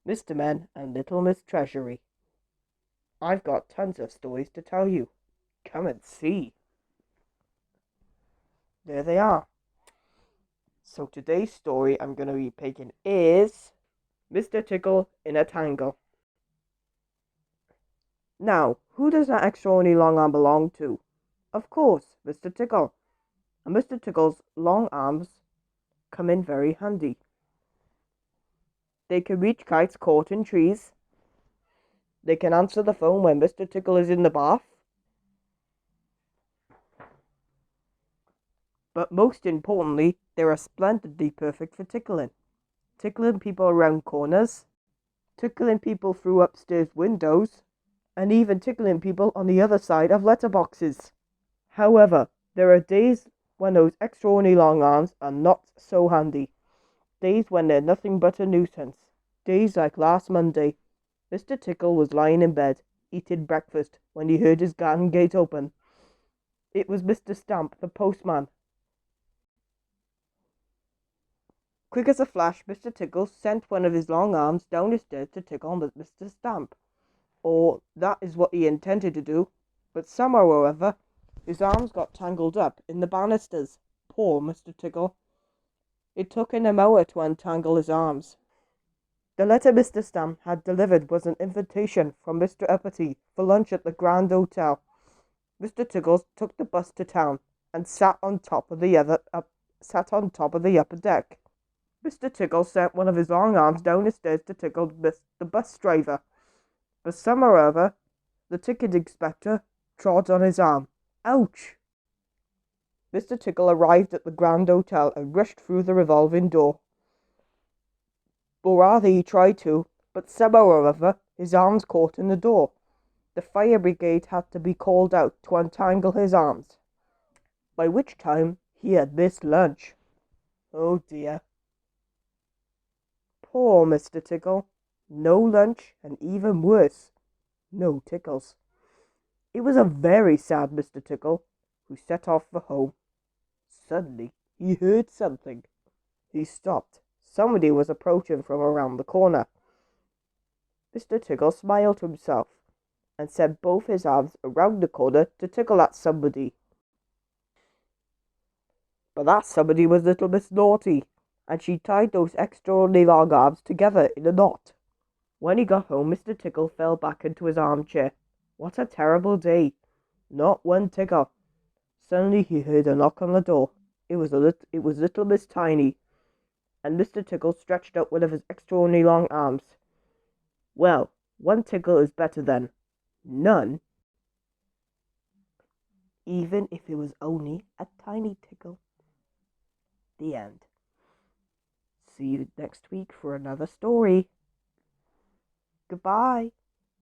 Mr. Men and Little Miss Treasury. I've got tons of stories to tell you. Come and see. There they are. So today's story I'm going to be picking is Mr. Tickle in a Tangle. Now, who does that extraordinary long arm belong to? Of course, Mr. Tickle. And Mr. Tickle's long arms come in very handy. They can reach kites caught in trees. They can answer the phone when Mr. Tickle is in the bath. But most importantly, they are splendidly perfect for tickling. Tickling people around corners, tickling people through upstairs windows, and even tickling people on the other side of letterboxes. However, there are days when those extraordinary long arms are not so handy. Days when they're nothing but a nuisance. Days like last Monday. Mr. Tickle was lying in bed, eating breakfast, when he heard his garden gate open. It was Mr. Stamp, the postman. Quick as a flash, Mr. Tickle sent one of his long arms down the stairs to tickle Mr. Stamp. Or that is what he intended to do, but somehow or other, his arms got tangled up in the banisters. Poor Mr. Tickle. It took him an hour to untangle his arms. The letter Mr. Stamp had delivered was an invitation from Mr. Uppity for lunch at the Grand Hotel. Mr. Tickle took the bus to town and sat on top of the upper deck. Mr. Tickle sent one of his long arms down the stairs to tickle the bus driver. But somehow or other, the ticket inspector trod on his arm. Ouch! Mr. Tickle arrived at the Grand Hotel and rushed through the revolving door. Or rather, he tried to, but somehow or other, his arms caught in the door. The fire brigade had to be called out to untangle his arms, by which time he had missed lunch. Oh dear. Poor Mr. Tickle. No lunch, and even worse, no tickles. It was a very sad Mr. Tickle who set off for home. Suddenly, he heard something. He stopped. Somebody was approaching from around the corner. Mr. Tickle smiled to himself and sent both his arms around the corner to tickle at somebody. But that somebody was little Miss Naughty, and she tied those extraordinary long arms together in a knot. When he got home, Mr. Tickle fell back into his armchair. What a terrible day! Not one tickle. Suddenly he heard a knock on the door. It was little Miss Tiny, and Mr. Tickle stretched out one of his extraordinary long arms. Well, one tickle is better than none, even if it was only a tiny tickle. The end. See you next week for another story. Goodbye.